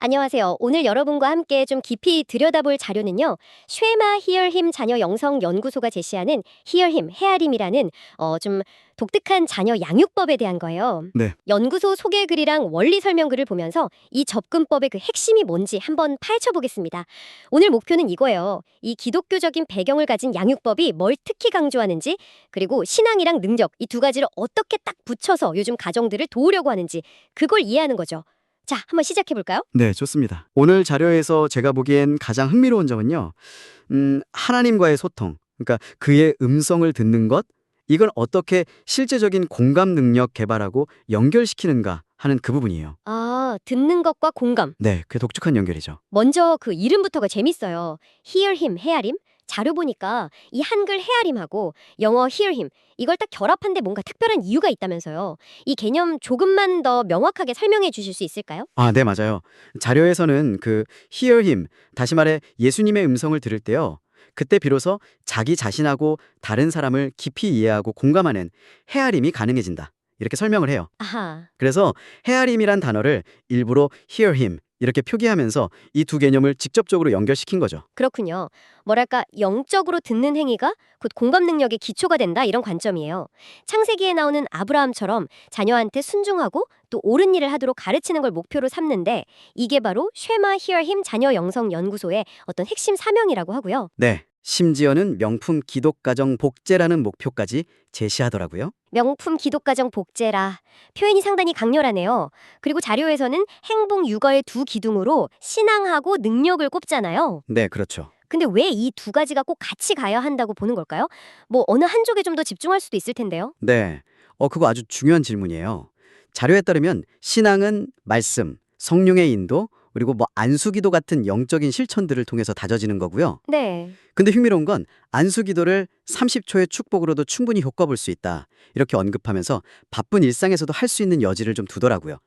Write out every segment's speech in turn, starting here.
안녕하세요. 오늘 여러분과 함께 좀 깊이 들여다볼 자료는요. 쉐마 히얼힘 자녀 영성 연구소가 제시하는 히얼힘, 헤아림이라는 좀 독특한 자녀 양육법에 대한 거예요. 네, 연구소 소개 글이랑 원리 설명글을 보면서 이 접근법의 그 핵심이 뭔지 한번 파헤쳐 보겠습니다. 오늘 목표는 이거예요. 이 기독교적인 배경을 가진 양육법이 뭘 특히 강조하는지, 그리고 신앙이랑 능력 이 두 가지를 어떻게 딱 붙여서 요즘 가정들을 도우려고 하는지 그걸 이해하는 거죠. 자, 한번 시작해 볼까요? 네, 좋습니다. 오늘 자료에서 제가 보기엔 가장 흥미로운 점은요, 하나님과의 소통, 그러니까 그의 음성을 듣는 것, 이걸 어떻게 실제적인 공감 능력 개발하고 연결시키는가 하는 그 부분이에요. 아, 듣는 것과 공감. 네, 그 독특한 연결이죠. 먼저 그 이름부터가 재밌어요. Hear him, 헤아림. 자료 보니까 이 한글 헤아림하고 영어 hear him 이걸 딱 결합한데 뭔가 특별한 이유가 있다면서요. 이 개념 조금만 더 명확하게 설명해 주실 수 있을까요? 아, 네, 맞아요. 자료에서는 그 hear him, 다시 말해 예수님의 음성을 들을 때요. 그때 비로소 자기 자신하고 다른 사람을 깊이 이해하고 공감하는 헤아림이 가능해진다. 이렇게 설명을 해요. 아하. 그래서 헤아림이란 단어를 일부러 hear him 이렇게 표기하면서 이 두 개념을 직접적으로 연결시킨 거죠. 그렇군요. 뭐랄까 영적으로 듣는 행위가 곧 공감 능력의 기초가 된다 이런 관점이에요. 창세기에 나오는 아브라함처럼 자녀한테 순종하고 또 옳은 일을 하도록 가르치는 걸 목표로 삼는데 이게 바로 쉐마 히어 힘 자녀 영성 연구소의 어떤 핵심 사명이라고 하고요. 네. 심지어는 명품 기독가정 복제라는 목표까지 제시하더라고요. 명품 기독가정 복제라. 표현이 상당히 강렬하네요. 그리고 자료에서는 행복 육아의 두 기둥으로 신앙하고 능력을 꼽잖아요. 네, 그렇죠. 근데 왜 이 두 가지가 꼭 같이 가야 한다고 보는 걸까요? 뭐 어느 한쪽에 좀 더 집중할 수도 있을 텐데요. 네. 그거 아주 중요한 질문이에요. 자료에 따르면 신앙은 말씀, 성령의 인도, 그리고 뭐 안수기도 같은 영적인 실천들을 통해서 다져지는 거고요. 네. 근데 흥미로운 건 안수기도를 30초의 축복으로도 충분히 효과 볼 수 있다. 이렇게 언급하면서 바쁜 일상에서도 할 수 있는 여지를 좀 두더라고요.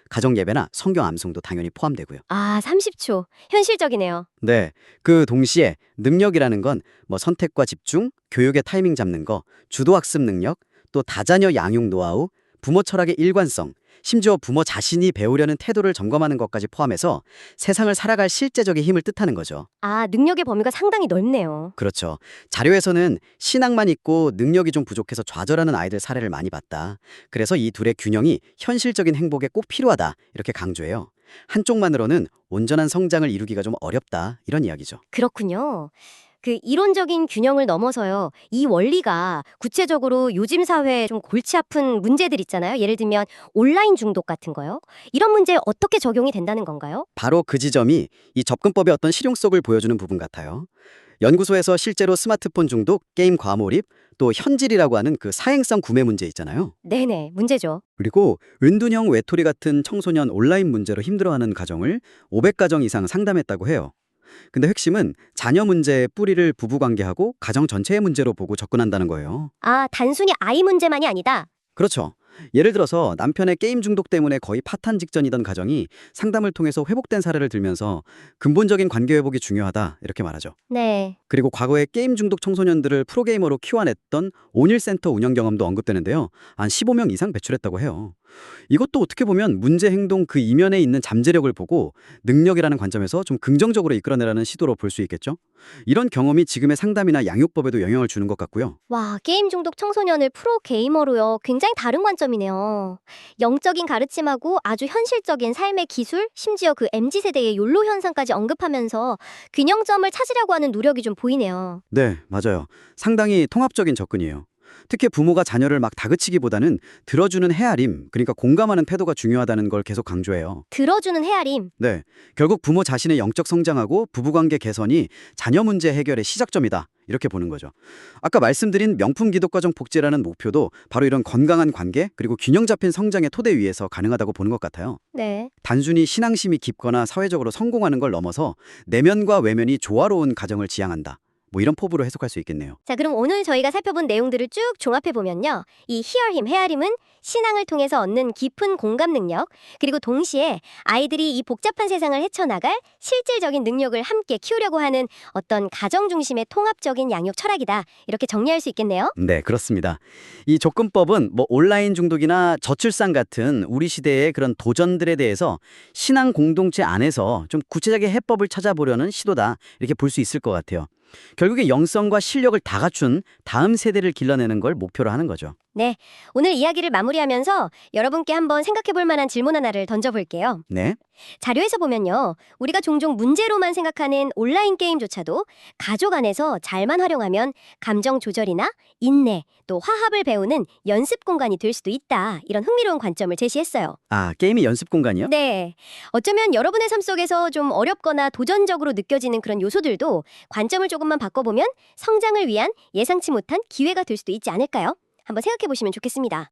가정 예배나 성경 암송도 당연히 포함되고요. 아, 30초. 현실적이네요. 네. 그 동시에 능력이라는 건 뭐 선택과 집중, 교육의 타이밍 잡는 거, 주도 학습 능력, 또 다자녀 양육 노하우, 부모 철학의 일관성, 심지어 부모 자신이 배우려는 태도를 점검하는 것까지 포함해서 세상을 살아갈 실제적인 힘을 뜻하는 거죠. 아, 능력의 범위가 상당히 넓네요. 그렇죠. 자료에서는 신앙만 있고 능력이 좀 부족해서 좌절하는 아이들 사례를 많이 봤다. 그래서 이 둘의 균형이 현실적인 행복에 꼭 필요하다. 이렇게 강조해요. 한쪽만으로는 온전한 성장을 이루기가 좀 어렵다. 이런 이야기죠. 그렇군요. 그 이론적인 균형을 넘어서요. 이 원리가 구체적으로 요즘 사회에 좀 골치 아픈 문제들 있잖아요. 예를 들면 온라인 중독 같은 거요. 이런 문제에 어떻게 적용이 된다는 건가요? 바로 그 지점이 이 접근법의 어떤 실용성을 보여주는 부분 같아요. 연구소에서 실제로 스마트폰 중독, 게임 과몰입, 또 현질이라고 하는 그 사행성 구매 문제 있잖아요. 네네, 문제죠. 그리고 은둔형 외톨이 같은 청소년 온라인 문제로 힘들어하는 가정을 500가정 이상 상담했다고 해요. 근데 핵심은 자녀 문제의 뿌리를 부부관계하고 가정 전체의 문제로 보고 접근한다는 거예요. 아, 단순히 아이 문제만이 아니다. 그렇죠. 예를 들어서 남편의 게임 중독 때문에 거의 파탄 직전이던 가정이 상담을 통해서 회복된 사례를 들면서 근본적인 관계 회복이 중요하다 이렇게 말하죠. 네. 그리고 과거에 게임 중독 청소년들을 프로게이머로 키워냈던 온일센터 운영 경험도 언급되는데요. 한 15명 이상 배출했다고 해요. 이것도 어떻게 보면 문제 행동 그 이면에 있는 잠재력을 보고 능력이라는 관점에서 좀 긍정적으로 이끌어내라는 시도로 볼 수 있겠죠. 이런 경험이 지금의 상담이나 양육법에도 영향을 주는 것 같고요. 와, 게임 중독 청소년을 프로 게이머로요. 굉장히 다른 관점이네요. 영적인 가르침하고 아주 현실적인 삶의 기술, 심지어 그 MZ 세대의 욜로 현상까지 언급하면서 균형점을 찾으려고 하는 노력이 좀 보이네요. 네, 맞아요. 상당히 통합적인 접근이에요. 특히 부모가 자녀를 막 다그치기보다는 들어주는 헤아림, 그러니까 공감하는 태도가 중요하다는 걸 계속 강조해요. 들어주는 헤아림. 네, 결국 부모 자신의 영적 성장하고 부부관계 개선이 자녀 문제 해결의 시작점이다. 이렇게 보는 거죠. 아까 말씀드린 명품 기독가정 복제라는 목표도 바로 이런 건강한 관계 그리고 균형 잡힌 성장의 토대 위에서 가능하다고 보는 것 같아요. 네. 단순히 신앙심이 깊거나 사회적으로 성공하는 걸 넘어서 내면과 외면이 조화로운 가정을 지향한다. 뭐 이런 포부로 해석할 수 있겠네요. 자, 그럼 오늘 저희가 살펴본 내용들을 쭉 종합해 보면요. 이 hear him, 헤아림은 신앙을 통해서 얻는 깊은 공감 능력, 그리고 동시에 아이들이 이 복잡한 세상을 헤쳐나갈 실질적인 능력을 함께 키우려고 하는 어떤 가정 중심의 통합적인 양육 철학이다. 이렇게 정리할 수 있겠네요. 네, 그렇습니다. 이 접근법은 뭐 온라인 중독이나 저출산 같은 우리 시대의 그런 도전들에 대해서 신앙 공동체 안에서 좀 구체적인 해법을 찾아보려는 시도다. 이렇게 볼 수 있을 것 같아요. 결국에 영성과 실력을 다 갖춘 다음 세대를 길러내는 걸 목표로 하는 거죠. 네, 오늘 이야기를 마무리하면서 여러분께 한번 생각해 볼 만한 질문 하나를 던져볼게요. 네. 자료에서 보면요. 우리가 종종 문제로만 생각하는 온라인 게임조차도 가족 안에서 잘만 활용하면 감정 조절이나 인내, 또 화합을 배우는 연습 공간이 될 수도 있다. 이런 흥미로운 관점을 제시했어요. 아, 게임이 연습 공간이요? 네. 어쩌면 여러분의 삶 속에서 좀 어렵거나 도전적으로 느껴지는 그런 요소들도 관점을 조금만 바꿔보면 성장을 위한 예상치 못한 기회가 될 수도 있지 않을까요? 한번 생각해 보시면 좋겠습니다.